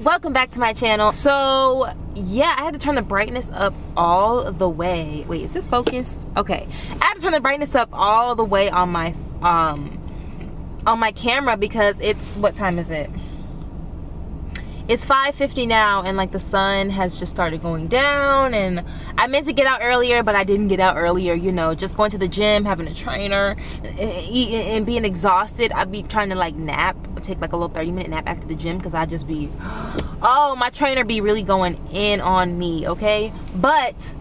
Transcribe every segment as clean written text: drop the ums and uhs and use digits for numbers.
welcome back to my channel. So yeah, I had to turn the brightness up all the way. Wait, is this focused? Okay, I had to turn the brightness up all the way on my camera because it's, what time is it? It's 5:50 now, and like the sun has just started going down, and I meant to get out earlier, but I didn't get out earlier. You know, just going to the gym, having a trainer, and being exhausted. I'd be trying to like nap, take like a little 30-minute nap after the gym, because I just be, oh, my trainer be really going in on me, okay? But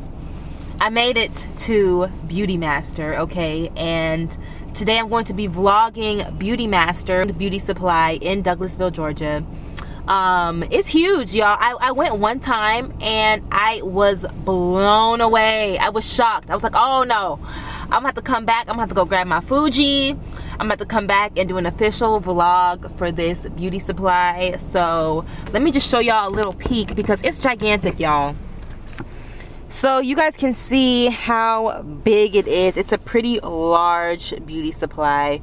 I made it to Beauty Master, okay? And today I'm going to be vlogging Beauty Master, beauty supply in Douglasville, Georgia. It's huge, y'all. I went one time and I was blown away. I was shocked. I was like, oh no, I'm gonna have to come back. I'm gonna have to go grab my Fuji. I'm gonna have to come back and do an official vlog for this beauty supply. So let me just show y'all a little peek because it's gigantic, y'all. So you guys can see how big it is. It's a pretty large beauty supply.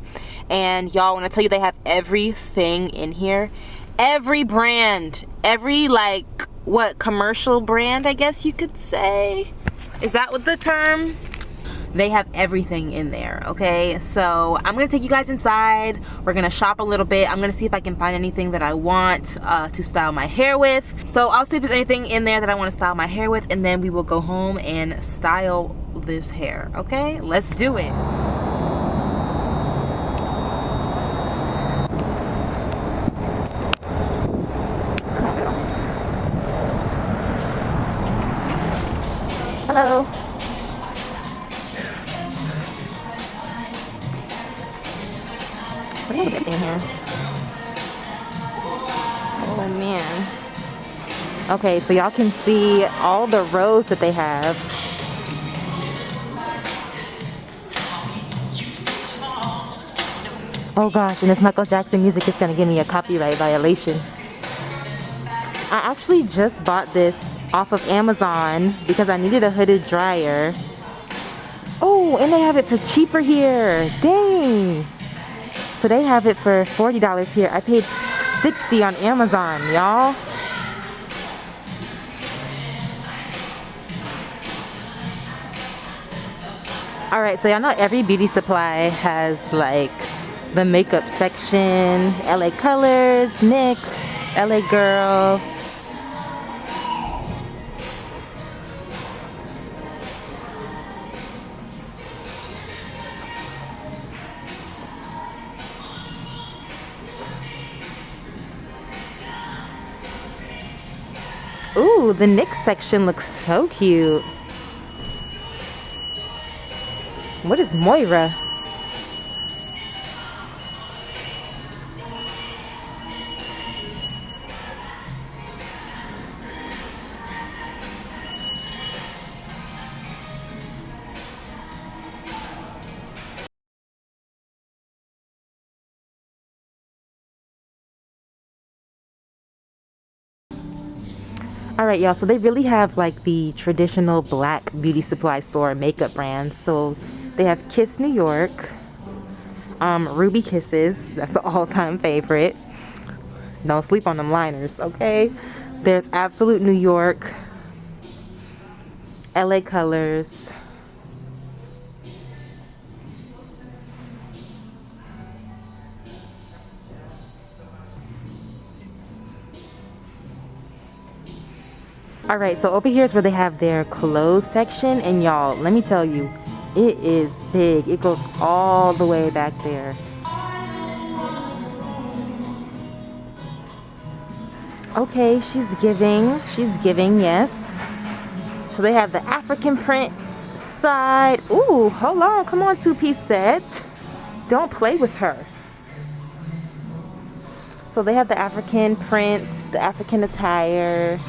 And y'all, when I tell you they have everything in here, every brand, every like, what, commercial brand, I guess you could say? Is that what the term? They have everything in there, okay? So I'm gonna take you guys inside. We're gonna shop a little bit. I'm gonna see if I can find anything that I want to style my hair with. So I'll see if there's anything in there that I wanna style my hair with, and then we will go home and style this hair, okay? Let's do it. Hello. What is it in here? Oh man. Okay, so y'all can see all the rows that they have. Oh gosh, and this Michael Jackson music is gonna give me a copyright violation. I actually just bought this off of Amazon because I needed a hooded dryer. Oh, and they have it for cheaper here. Dang. So they have it for $40 here. I paid $60 on Amazon, y'all. Alright, so y'all know every beauty supply has like the makeup section, LA Colors, NYX, LA Girl. Ooh, the NYX section looks so cute. What is Moira? Alright y'all, so they really have like the traditional black beauty supply store makeup brands. So they have Kiss New York, Ruby Kisses, that's an all-time favorite. Don't sleep on them liners, okay? There's Absolute New York, LA Colors, Alright, so over here is where they have their clothes section, and y'all, let me tell you, it is big. It goes all the way back there. Okay, she's giving, yes. So they have the African print side. Ooh, hold on, come on, two-piece set. Don't play with her. So they have the African prints, the African attire.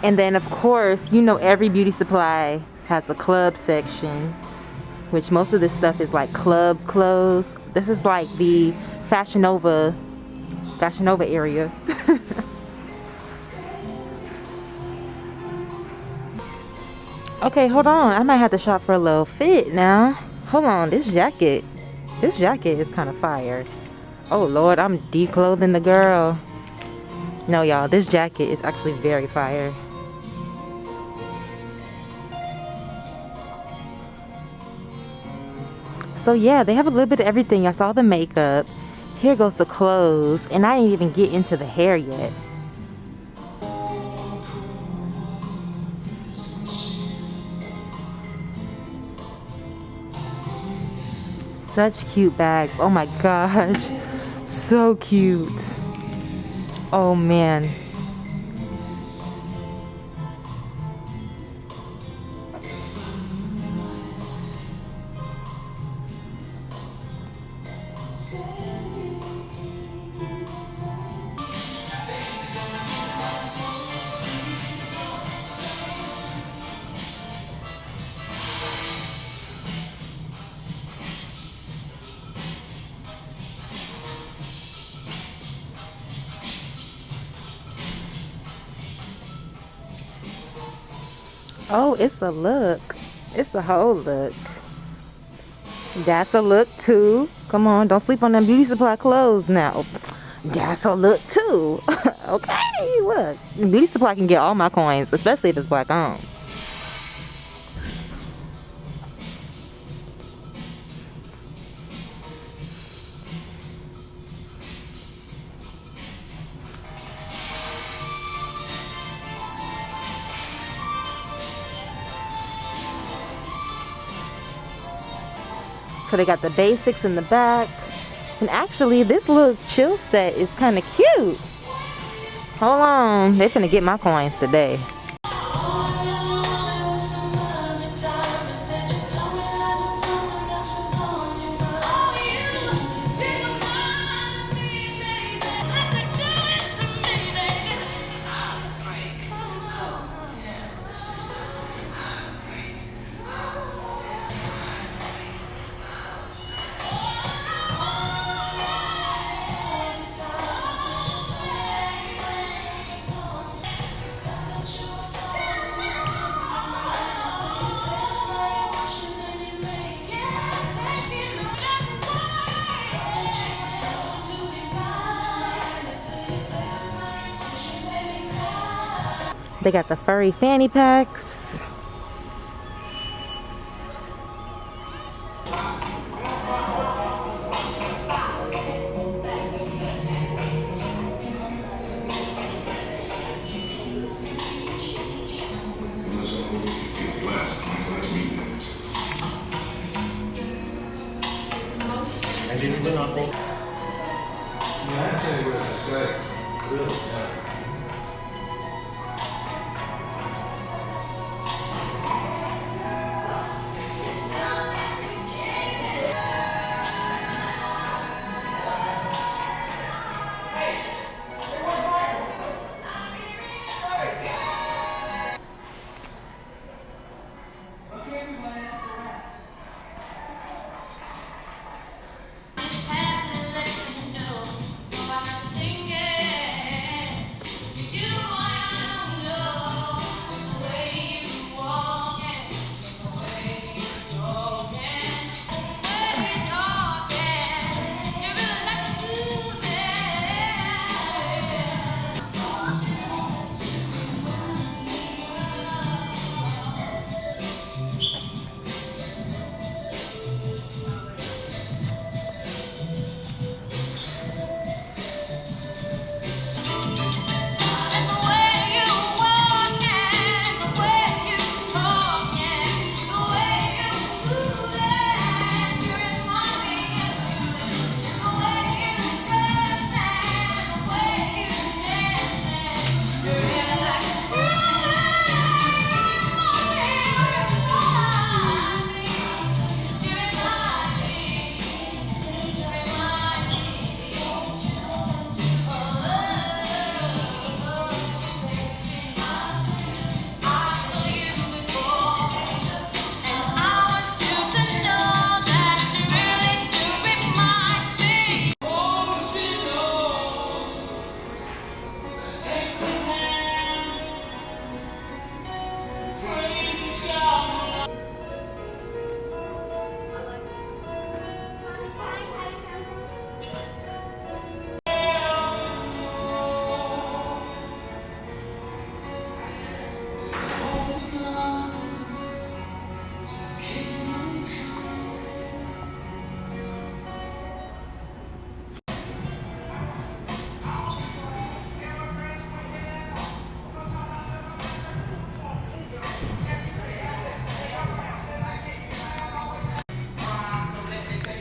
And then, of course, you know every beauty supply has a club section, which most of this stuff is like club clothes. This is like the Fashion Nova area. Okay, hold on. I might have to shop for a little fit now. Hold on, this jacket is kind of fire. Oh Lord, I'm declothing the girl. No, y'all, this jacket is actually very fire. So yeah, they have a little bit of everything. I saw the makeup. Here goes the clothes, and I didn't even get into the hair yet. Such cute bags. Oh my gosh. So cute. Oh man. Oh, it's a look. It's a whole look. That's a look too. Come on, don't sleep on them beauty supply clothes now. That's a look too. Okay, look. Beauty supply can get all my coins, especially if it's black on. So they got the basics in the back. And actually, this little chill set is kind of cute. Hold on. They finna get my coins today. They got the furry fanny packs. I didn't do nothing. Yeah, actually, it was a stay. Really? Yeah.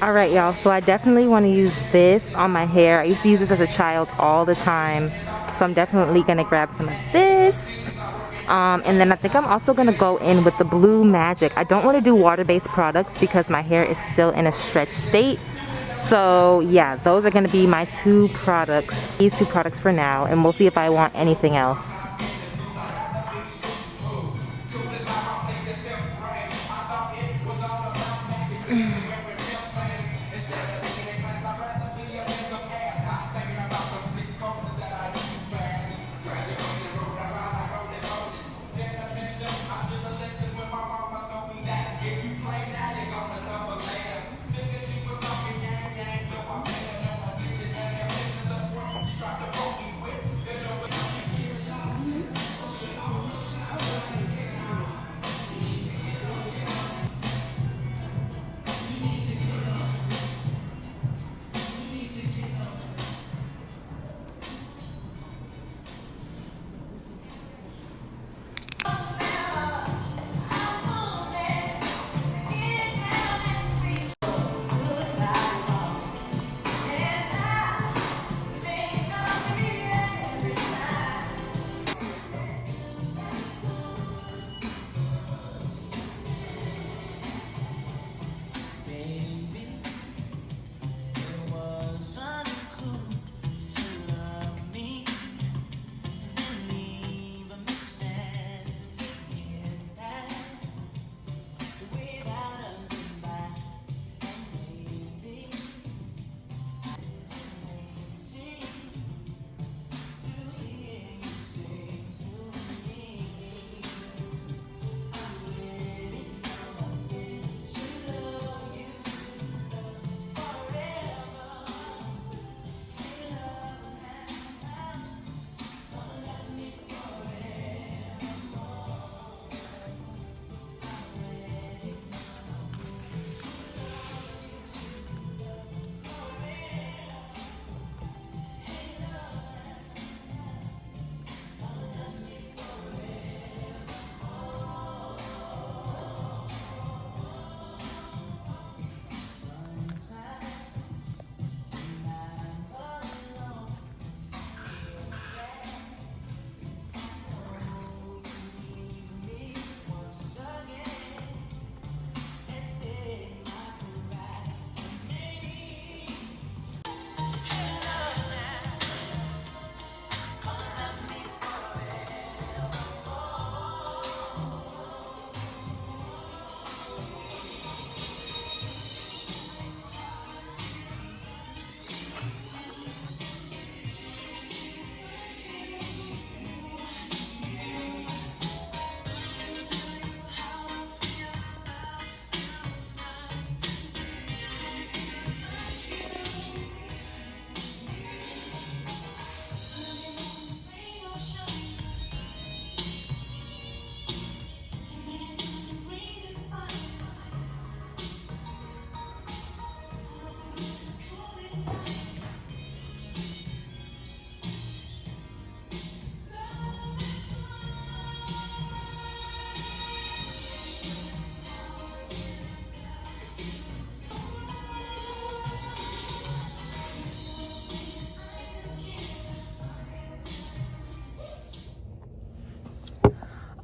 All right, y'all, so I definitely want to use this on my hair. I used to use this as a child all the time, so I'm definitely gonna grab some of this. And then I think I'm also gonna go in with the Blue Magic. I don't want to do water-based products because my hair is still in a stretch state. So yeah, those are gonna be my two products, these two products for now, and we'll see if I want anything else.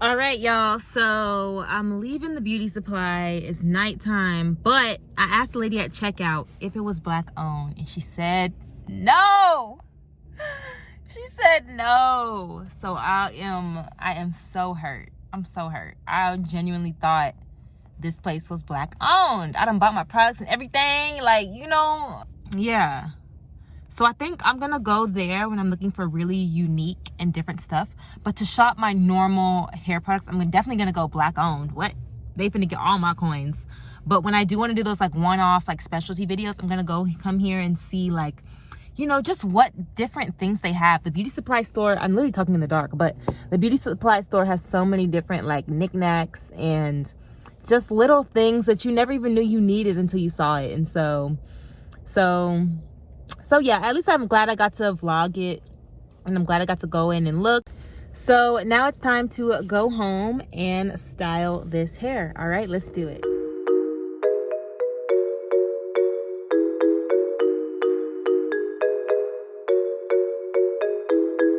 All right, y'all, so I'm leaving the beauty supply. It's nighttime, but I asked the lady at checkout if it was Black owned, and she said no. She said no. So I am so hurt. I'm so hurt. I genuinely thought this place was Black owned. I done bought my products and everything, like, you know, yeah. So I think I'm gonna go there when I'm looking for really unique and different stuff. But to shop my normal hair products, I'm definitely gonna go Black owned. What? They finna get all my coins. But when I do wanna do those like one-off like specialty videos, I'm gonna come here and see, like, you know, just what different things they have. The beauty supply store, I'm literally talking in the dark, but the beauty supply store has so many different like knickknacks and just little things that you never even knew you needed until you saw it. And so yeah, at least I'm glad I got to vlog it, and I'm glad I got to go in and look. So now it's time to go home and style this hair. All right, let's do it.